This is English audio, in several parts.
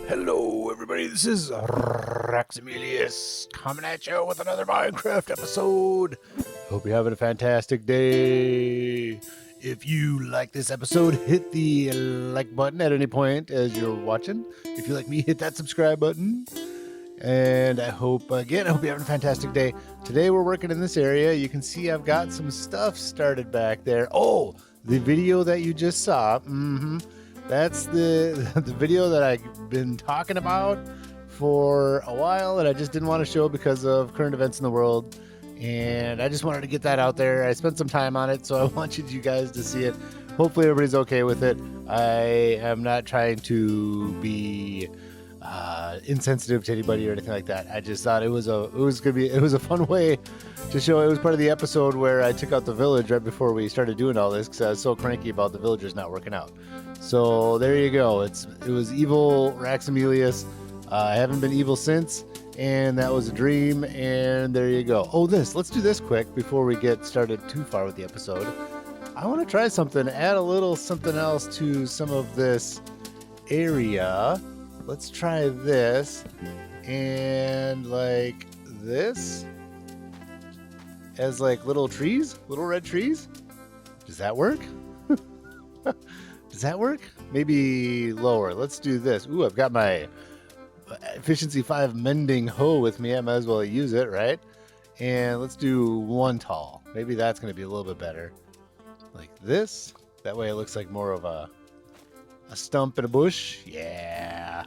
Hello, everybody. This is Raximilius coming at you with another Minecraft episode. Hope you're having a fantastic day. If you like this episode, hit the like button at any point as you're watching. If you like me, hit that subscribe button. And I hope you're having a fantastic day. Today we're working in this area. You can see I've got some stuff started back there. Oh, the video that you just saw. That's the video that I've been talking about for a while and I just didn't want to show because of current events in the world. And I just wanted to get that out there. I spent some time on it, so I want you guys to see it. Hopefully everybody's okay with it. I am not trying to be insensitive to anybody or anything like that. I just thought it was a fun way to show. It was part of the episode where I took out the village right before we started doing all this because I was so cranky about the villagers not working out. So there you go. It was evil Raximilius. I haven't been evil since, and that was a dream. And there you go. Oh, let's do this quick before we get started too far with the episode. I want to try something, add a little something else to some of this area. Let's try this and like this as like little trees, little red trees. Does that work? Does that work? Maybe lower. Let's do this. Ooh, I've got my efficiency 5 mending hoe with me. I might as well use it, right? And let's do one tall. Maybe that's going to be a little bit better. Like this. That way it looks like more of a stump and a bush. Yeah.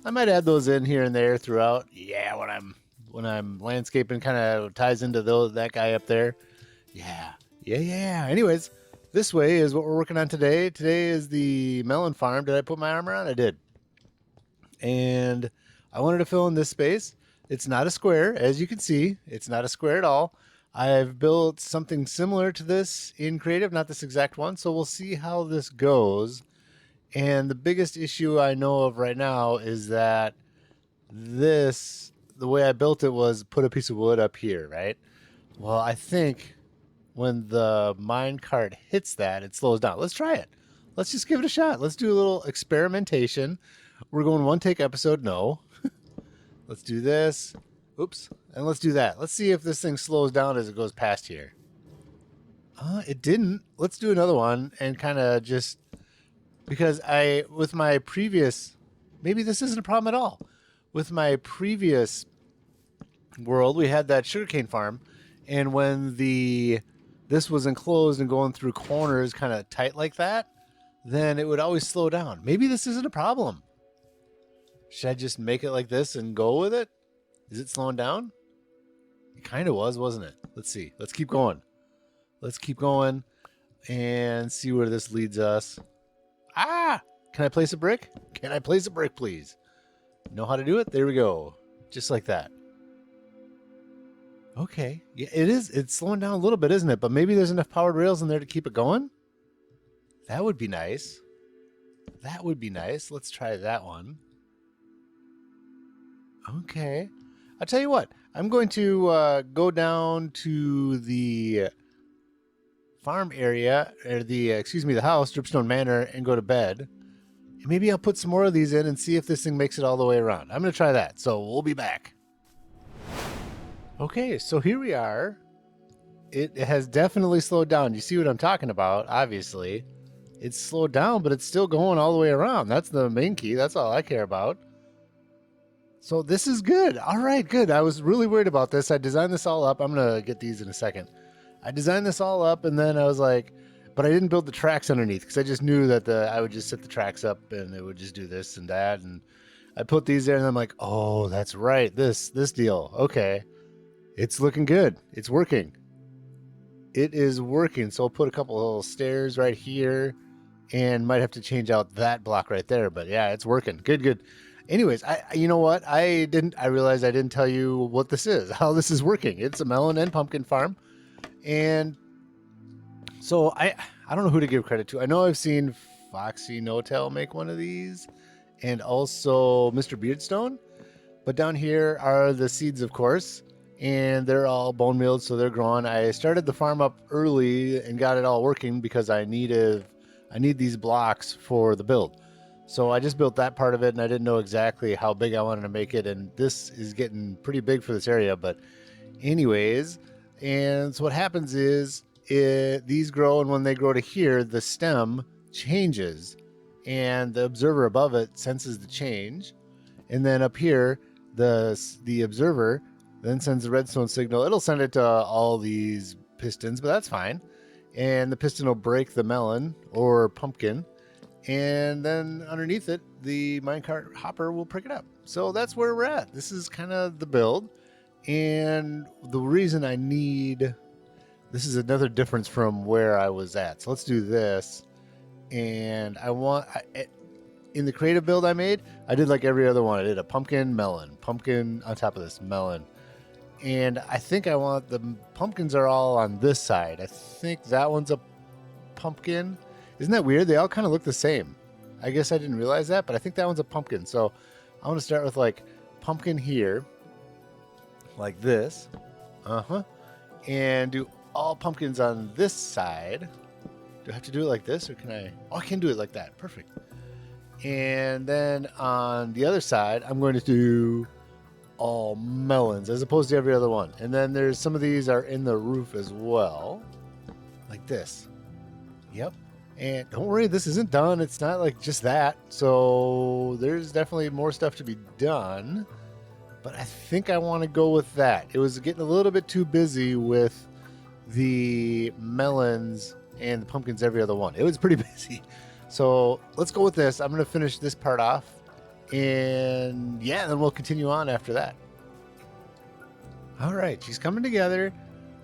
I might add those in here and there throughout. Yeah, when I'm landscaping, kind of ties into that guy up there. Yeah. Anyways, this way is what we're working on today. Today is the Melon Farm. Did I put my armor on? I did. And I wanted to fill in this space. It's not a square, as you can see. It's not a square at all. I've built something similar to this in Creative, not this exact one. So we'll see how this goes. And the biggest issue I know of right now is that the way I built it was put a piece of wood up here, right? Well, I think when the minecart hits that, it slows down. Let's try it. Let's just give it a shot. Let's do a little experimentation. We're going one take episode. No. Let's do this. Oops. And let's do that. Let's see if this thing slows down as it goes past here. It didn't. Let's do another one and kind of just... Because with my previous, maybe this isn't a problem at all. With my previous world, we had that sugarcane farm, and when this was enclosed and going through corners kind of tight like that, then it would always slow down. Maybe this isn't a problem. Should I just make it like this and go with it? Is it slowing down? It kind of was, wasn't it? Let's see. Let's keep going. Let's keep going and see where this leads us. Can I place a brick? Can I place a brick, please? Know how to do it? There we go. Just like that. Okay. Yeah, it is. It's slowing down a little bit, isn't it? But maybe there's enough powered rails in there to keep it going. That would be nice. That would be nice. Let's try that one. Okay. I'll tell you what. I'm going to go down to the farm area, or the house, Dripstone Manor, and go to bed. And maybe I'll put some more of these in and see if this thing makes it all the way around. I'm going to try that, so we'll be back. Okay, so here we are. It has definitely slowed down. You see what I'm talking about, obviously. It's slowed down, but it's still going all the way around. That's the main key. That's all I care about. So this is good. All right, good. I was really worried about this. I designed this all up. I'm going to get these in a second. I designed this all up, and then I was like, but I didn't build the tracks underneath because I just knew that I would just set the tracks up and it would just do this and that. And I put these there, and I'm like, oh, that's right. This deal. Okay. It's looking good. It's working. It is working. So I'll put a couple of little stairs right here and might have to change out that block right there. But yeah, it's working. Good. Anyways, you know what? I realized I didn't tell you what this is, how this is working. It's a melon and pumpkin farm. And so I don't know who to give credit to. I know I've seen Foxy No-Tail make one of these and also Mr. Beardstone. But down here are the seeds, of course, and they're all bone mealed, so they're growing. I started the farm up early and got it all working because I need these blocks for the build. So I just built that part of it, and I didn't know exactly how big I wanted to make it. And this is getting pretty big for this area. But anyways, and so what happens is these grow, and when they grow to here, the stem changes, and the observer above it senses the change. And then up here, the observer then sends the redstone signal. It'll send it to all these pistons, but that's fine. And the piston will break the melon or pumpkin, and then underneath it, the minecart hopper will pick it up. So that's where we're at. This is kind of the build. And the reason I need this is another difference from where I was at. So let's do this. And in the creative build I made, I did like every other one. I did a pumpkin, melon, pumpkin on top of this, melon. And I think I want the pumpkins are all on this side. I think that one's a pumpkin. Isn't that weird? They all kind of look the same. I guess I didn't realize that, but I think that one's a pumpkin. So I want to start with like pumpkin here, like this. And do all pumpkins on this side. Do I have to do it like this, or can I? Oh, I can do it like that. Perfect. And then on the other side, I'm going to do all melons as opposed to every other one. And then there's some of these are in the roof as well, like this. Yep. And don't worry, this isn't done. It's not like just that. So there's definitely more stuff to be done. But I think I want to go with that. It was getting a little bit too busy with the melons and the pumpkins every other one. It was pretty busy. So let's go with this. I'm going to finish this part off. And yeah, then we'll continue on after that. All right, she's coming together.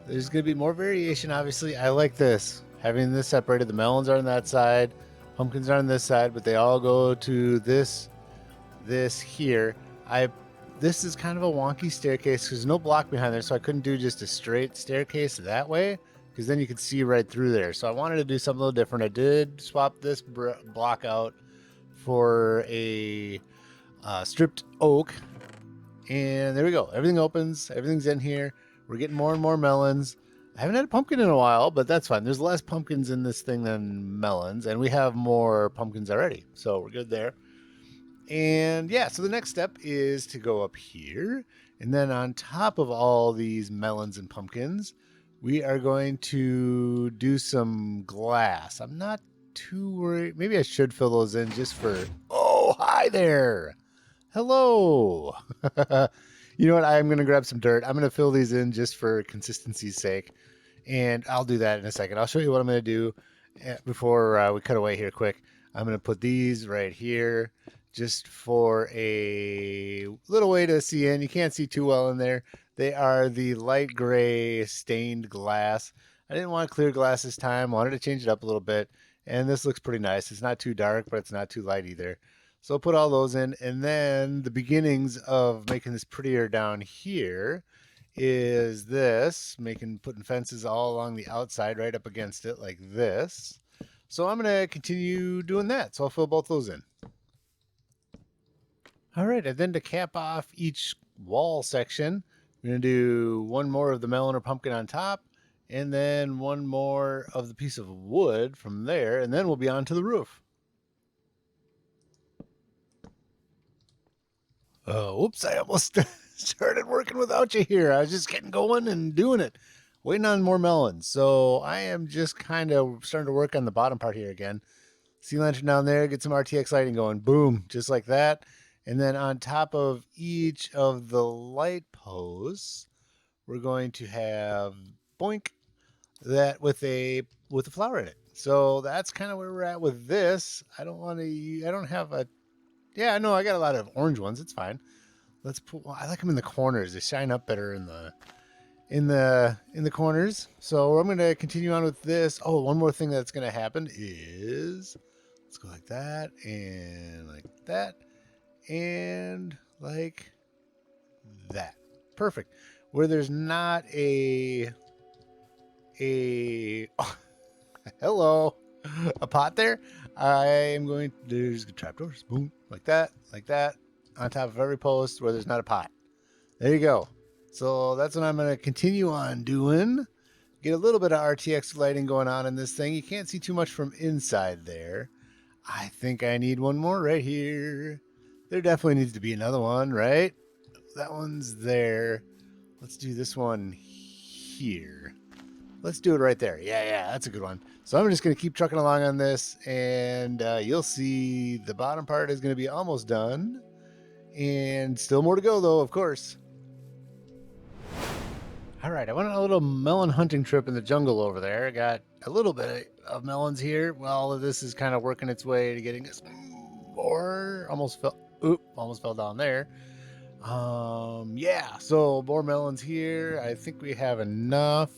There's going to be more variation, obviously. I like this. Having this separated, the melons are on that side, pumpkins are on this side, but they all go to this here. This is kind of a wonky staircase because there's no block behind there, so I couldn't do just a straight staircase that way because then you could see right through there. So I wanted to do something a little different. I did swap this block out for a stripped oak, and there we go. Everything opens, everything's in here. We're getting more and more melons. I haven't had a pumpkin in a while, but that's fine. There's less pumpkins in this thing than melons, and we have more pumpkins already, so we're good there. And yeah, so the next step is to go up here, and then on top of all these melons and pumpkins, we are going to do some glass. I'm not too worried. Maybe I should fill those in just for... Oh, hi there. Hello. You know what? I'm going to grab some dirt. I'm going to fill these in just for consistency's sake. And I'll do that in a second. I'll show you what I'm going to do before we cut away here quick. I'm going to put these right here just for a little way to see in. You can't see too well in there. They are the light gray stained glass. I didn't want clear glass this time. Wanted to change it up a little bit. And this looks pretty nice. It's not too dark, but it's not too light either. So I'll put all those in. And then the beginnings of making this prettier down here is this, putting fences all along the outside right up against it like this. So I'm going to continue doing that. So I'll fill both those in. All right, and then to cap off each wall section, we're going to do one more of the melon or pumpkin on top, and then one more of the piece of wood from there, and then we'll be on to the roof. Oops, I almost started working without you here. I was just getting going and doing it, waiting on more melons. So I am just kind of starting to work on the bottom part here again. Sea lantern down there, get some RTX lighting going. Boom, just like that. And then on top of each of the light posts, we're going to have boink that with a flower in it. So that's kind of where we're at with this. I don't have a, yeah, I know I got a lot of orange ones. It's fine. Let's put, I like them in the corners. They shine up better in the corners. So I'm going to continue on with this. Oh, one more thing that's going to happen is, let's go like that and like that. And like that. Perfect. Where there's not a hello, a pot there, I am going to, there's trapdoors, boom, like that, on top of every post where there's not a pot. There you go. So that's what I'm going to continue on doing. Get a little bit of RTX lighting going on in this thing. You can't see too much from inside there. I think I need one more right here. There definitely needs to be another one, right? That one's there. Let's do this one here. Let's do it right there. Yeah, that's a good one. So I'm just going to keep trucking along on this, and you'll see the bottom part is going to be almost done. And still more to go, though, of course. All right, I went on a little melon hunting trip in the jungle over there. Got a little bit of melons here. Well, this is kind of working its way to getting us more. Almost fell down there. Yeah, so more melons here. I think we have enough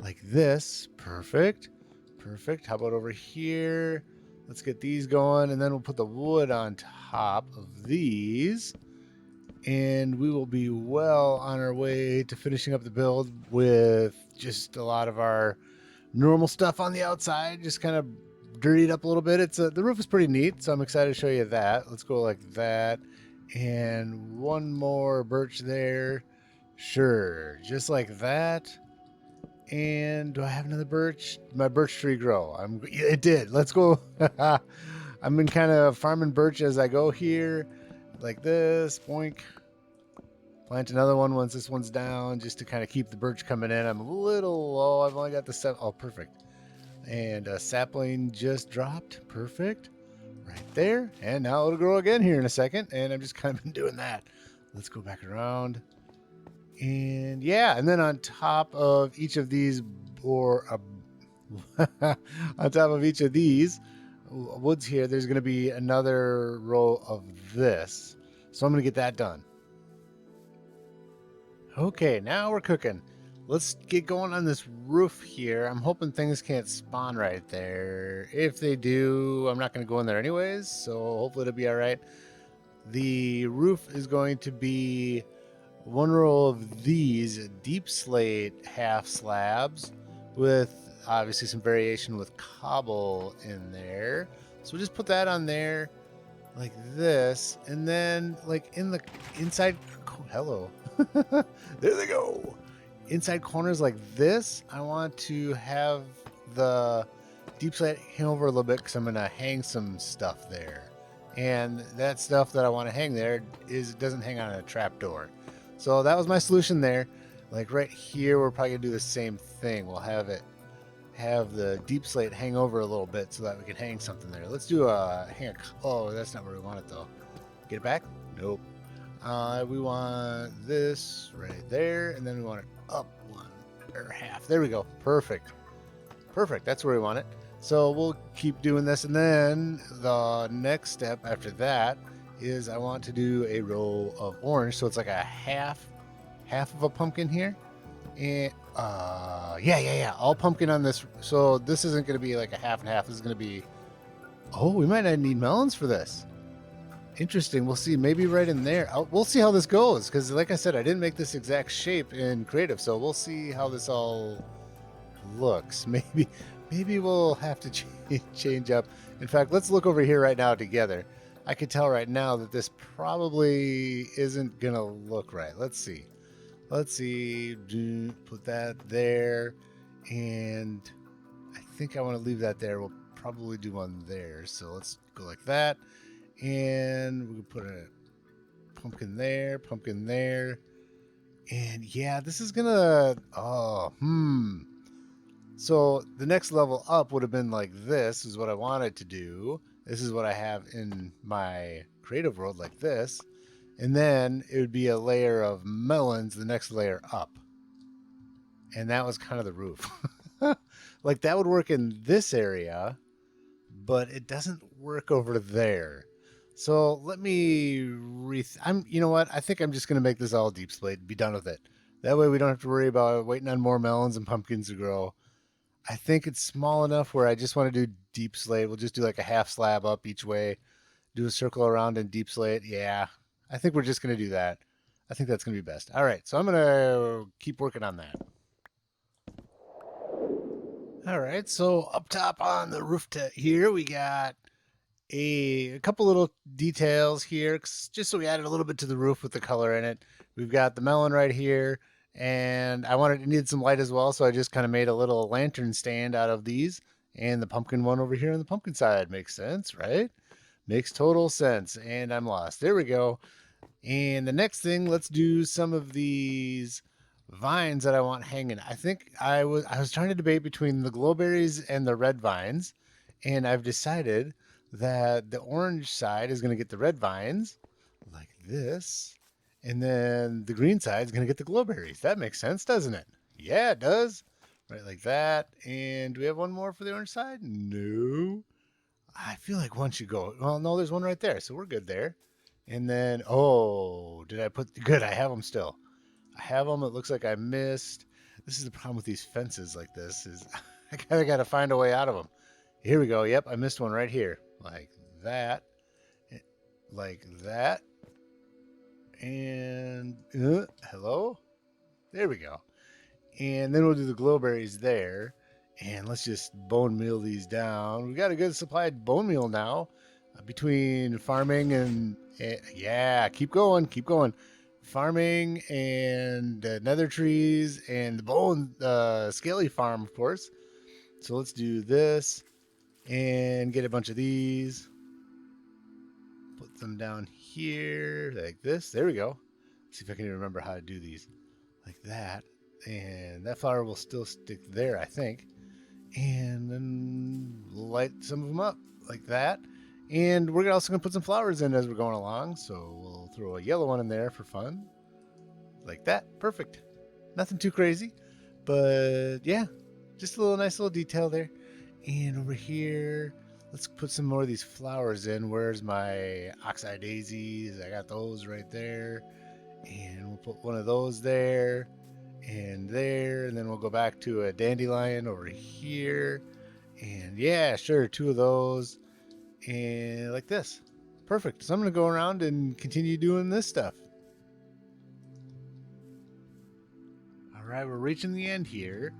like this. Perfect. How about over here? Let's get these going, and then we'll put the wood on top of these. And we will be well on our way to finishing up the build with just a lot of our normal stuff on the outside, just kind of dirtied up a little bit. It's the roof is pretty neat, so I'm excited to show you that. Let's go like that, and one more birch there. Sure, just like that. And do I have another birch? My birch tree grow. It did. Let's go. I've been kind of farming birch as I go here, like this. Boink. Plant another one once this one's down, just to kind of keep the birch coming in. I'm a little low. I've only got the 7. Oh, perfect. And a sapling just dropped. Perfect. Right there. And now it'll grow again here in a second. And I've just kind of been doing that. Let's go back around. And yeah, and then on top of each of these, or on top of each of these woods here, there's going to be another row of this. So I'm going to get that done. Okay, now we're cooking. Let's get going on this roof here. I'm hoping things can't spawn right there. If they do, I'm not going to go in there anyways, so hopefully it'll be all right. The roof is going to be one row of these deep slate half slabs with obviously some variation with cobble in there. So we'll just put that on there like this, and then like in the inside, hello, there they go. Inside corners like this, I want to have the deep slate hang over a little bit because I'm going to hang some stuff there. And that stuff that I want to hang there doesn't hang on a trapdoor. So that was my solution there. Like right here, we're probably going to do the same thing. We'll have the deep slate hang over a little bit so that we can hang something there. Let's do oh, that's not where we want it though. Get it back? Nope. We want this right there, and then we want it up one or half. There we go. Perfect. That's where we want it. So we'll keep doing this, and then the next step after that is I want to do a row of orange, so it's like a half of a pumpkin here, and yeah, all pumpkin on this. So this isn't going to be like a half and half. This is going to be, oh, we might not need melons for this. Interesting. We'll see. Maybe right in there. We'll see how this goes, because like I said, I didn't make this exact shape in creative, so we'll see how this all looks. Maybe we'll have to change up. In fact, let's look over here right now together. I can tell right now that this probably isn't gonna look right. Let's see. Put that there, and I think I want to leave that there. We'll probably do one there. So let's go like that. And we can put a pumpkin there. And yeah, this is gonna, So the next level up would have been like this is what I wanted to do. This is what I have in my creative world like this. And then it would be a layer of melons, the next layer up. And that was kind of the roof. Like that would work in this area, but it doesn't work over there. So let me you know what? I think I'm just going to make this all deep slate and be done with it. That way we don't have to worry about waiting on more melons and pumpkins to grow. I think it's small enough where I just want to do deep slate. We'll just do like a half slab up each way, do a circle around in deep slate. Yeah, I think we're just going to do that. I think that's going to be best. All right, so I'm going to keep working on that. All right, so up top on the roof here, we got a couple little details here, just so we added a little bit to the roof with the color in it. We've got the melon right here, and it needed some light as well, so I just kind of made a little lantern stand out of these, And the pumpkin one over here on the pumpkin side. Makes sense, right? Makes total sense. And I'm lost. There we go. And the next thing, let's do some of these vines that I want hanging. I think I was trying to debate between the glowberries and the red vines, and I've decided that the orange side is going to get the red vines like this, and then the green side is going to get the glowberries. That makes sense, doesn't it? Yeah, it does. Right, like that. And do we have one more for the orange side? No. I feel like one should go. Well, no, there's one right there, so we're good there. And then, oh, did I put? Good, I have them still. I have them. It looks like I missed. This is the problem with these fences like this is I kind of got to find a way out of them. Here we go. Yep, I missed one right here. Like that. Like that. And hello? There we go. And then we'll do the glowberries there. And let's just bone meal these down. We got a good supply of bone meal now between farming and yeah, keep going, keep going. Farming and nether trees and the bone scaly farm, of course. So let's do this and get a bunch of these. Put them down here like this. There we go. See if I can even remember how to do these like that. And that flower will still stick there, I think. And then light some of them up like that. And we're also going to put some flowers in as we're going along. So we'll throw a yellow one in there for fun. Like that. Perfect. Nothing too crazy. But yeah, just a little nice little detail there. And over here, let's put some more of these flowers in. Where's my oxeye daisies? I got those right there. And we'll put one of those there. And there, and then we'll go back to a dandelion over here, and yeah, sure, two of those, and like this. Perfect. So I'm going to go around and continue doing this stuff. All right, we're reaching the end here.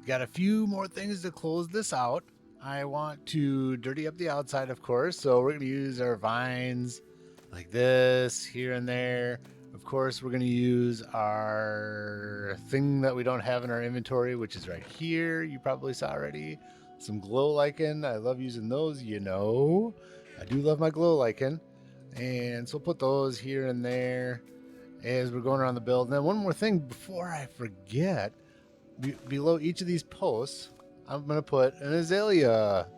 Got a few more things to close this out. I want to dirty up the outside, of course, so we're going to use our vines like this here and there. Of course, we're going to use our thing that we don't have in our inventory, which is right here. You probably saw already. Some glow lichen. I love using those, you know. I do love my glow lichen. And so we'll put those here and there as we're going around the build. And then one more thing before I forget. Below each of these posts, I'm going to put an azalea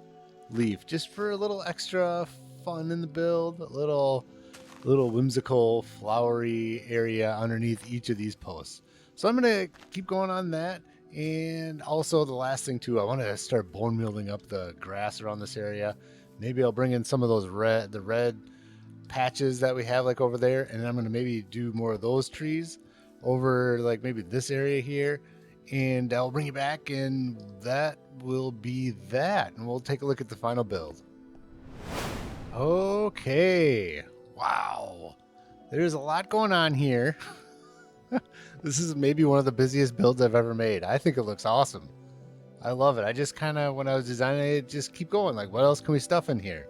leaf just for a little extra fun in the build. A little whimsical flowery area underneath each of these posts. So I'm going to keep going on that. And also the last thing too, I want to start bone mealing up the grass around this area. Maybe I'll bring in some of those the red patches that we have like over there. And I'm going to maybe do more of those trees over like maybe this area here. And I'll bring you back and that will be that. And we'll take a look at the final build. Okay. Wow, there's a lot going on here. This is maybe one of the busiest builds I've ever made. I think it looks awesome. I love it. I just kind of, when I was designing it, just keep going. Like, what else can we stuff in here?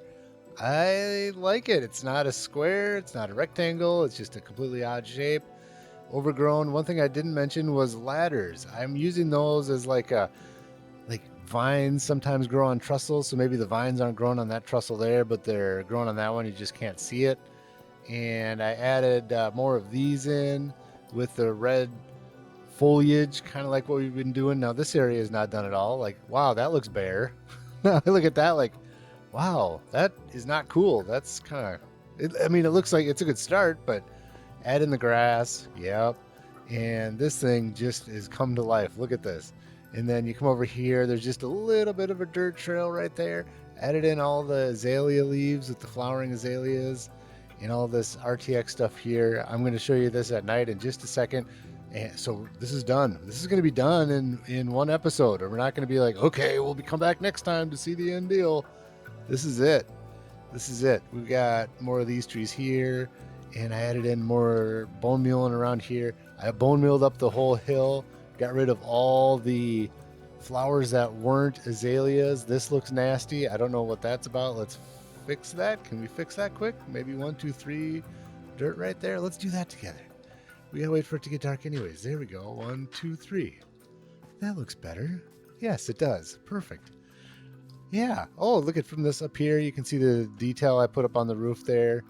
I like it. It's not a square. It's not a rectangle. It's just a completely odd shape. Overgrown. One thing I didn't mention was ladders. I'm using those as like vines sometimes grow on trussels. So maybe the vines aren't growing on that trussel there, but they're growing on that one. You just can't see it. And I added more of these in with the red foliage, kind of like what we've been doing. Now this area is not done at all. Like, wow, that looks bare. I look at that like, wow, that is not cool. That's kind of, I mean, it looks like it's a good start, but add in the grass. Yep. And this thing just has come to life. Look at this. And then you come over here, there's just a little bit of a dirt trail right there. Added in all the azalea leaves with the flowering azaleas. And all this RTX stuff here. I'm going to show you this at night in just a second. And so this is done. This is going to be done in one episode. Or we're not going to be like, okay, we'll come back next time to see the end deal. This is it. This is it. We've got more of these trees here. And I added in more bone mealing around here. I bone mealed up the whole hill. Got rid of all the flowers that weren't azaleas. This looks nasty. I don't know what that's about. Let's fix that. Can we fix that quick? Maybe 1, 2, 3 dirt right there. Let's do that together. We gotta wait for it to get dark anyways. There we go. 1, 2, 3. That looks better. Yes, it does. Perfect. Yeah. Oh, look at from this up here. You can see the detail I put up on the roof there.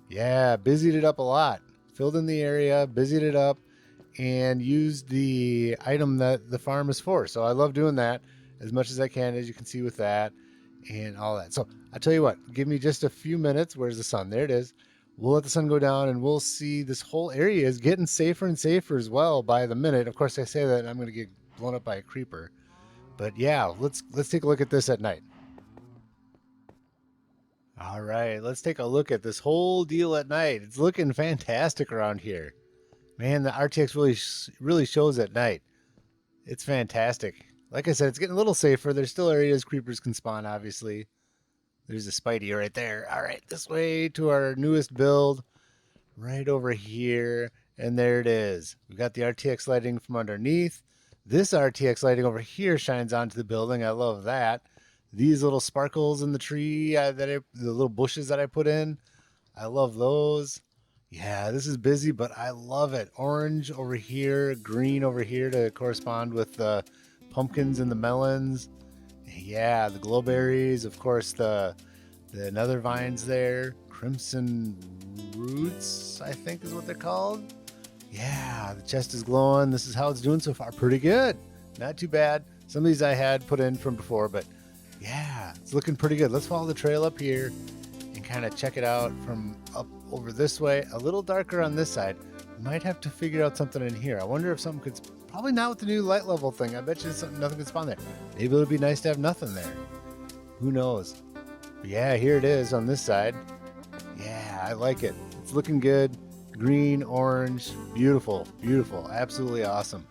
Yeah, busied it up a lot. Filled in the area, busied it up, and used the item that the farm is for. So I love doing that as much as I can, as you can see with that and all that. So I tell you what, give me just a few minutes. Where's the sun? There it is. We'll let the sun go down and we'll see this whole area is getting safer and safer as well by the minute. Of course, I say that and I'm going to get blown up by a creeper. But yeah, let's take a look at this at night. All right, let's take a look at this whole deal at night. It's looking fantastic around here. Man, the RTX really shows at night. It's fantastic. Like I said, it's getting a little safer. There's still areas creepers can spawn, obviously. There's a Spidey right there. All right, this way to our newest build. Right over here. And there it is. We got the RTX lighting from underneath. This RTX lighting over here shines onto the building. I love that. These little sparkles in the tree, the little bushes that I put in, I love those. Yeah, this is busy, but I love it. Orange over here, green over here to correspond with the pumpkins and the melons. Yeah, the glowberries, of course, the nether vines there. Crimson roots, I think is what they're called. Yeah, the chest is glowing. This is how it's doing so far. Pretty good. Not too bad. Some of these I had put in from before, but yeah, it's looking pretty good. Let's follow the trail up here and kind of check it out from up over this way. A little darker on this side. Might have to figure out something in here. I wonder if something could... Probably not with the new light level thing. I bet you nothing could spawn there. Maybe it would be nice to have nothing there. Who knows? But yeah, here it is on this side. Yeah, I like it. It's looking good. Green, orange, beautiful, beautiful. Absolutely awesome.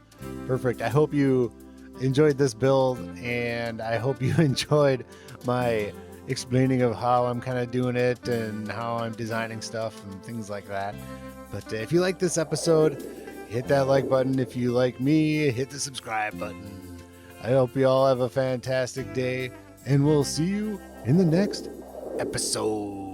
Perfect. I hope you enjoyed this build, and I hope you enjoyed my explaining of how I'm kind of doing it and how I'm designing stuff and things like that. But if you like this episode, hit that like button. If you like me, hit the subscribe button. I hope you all have a fantastic day, and we'll see you in the next episode.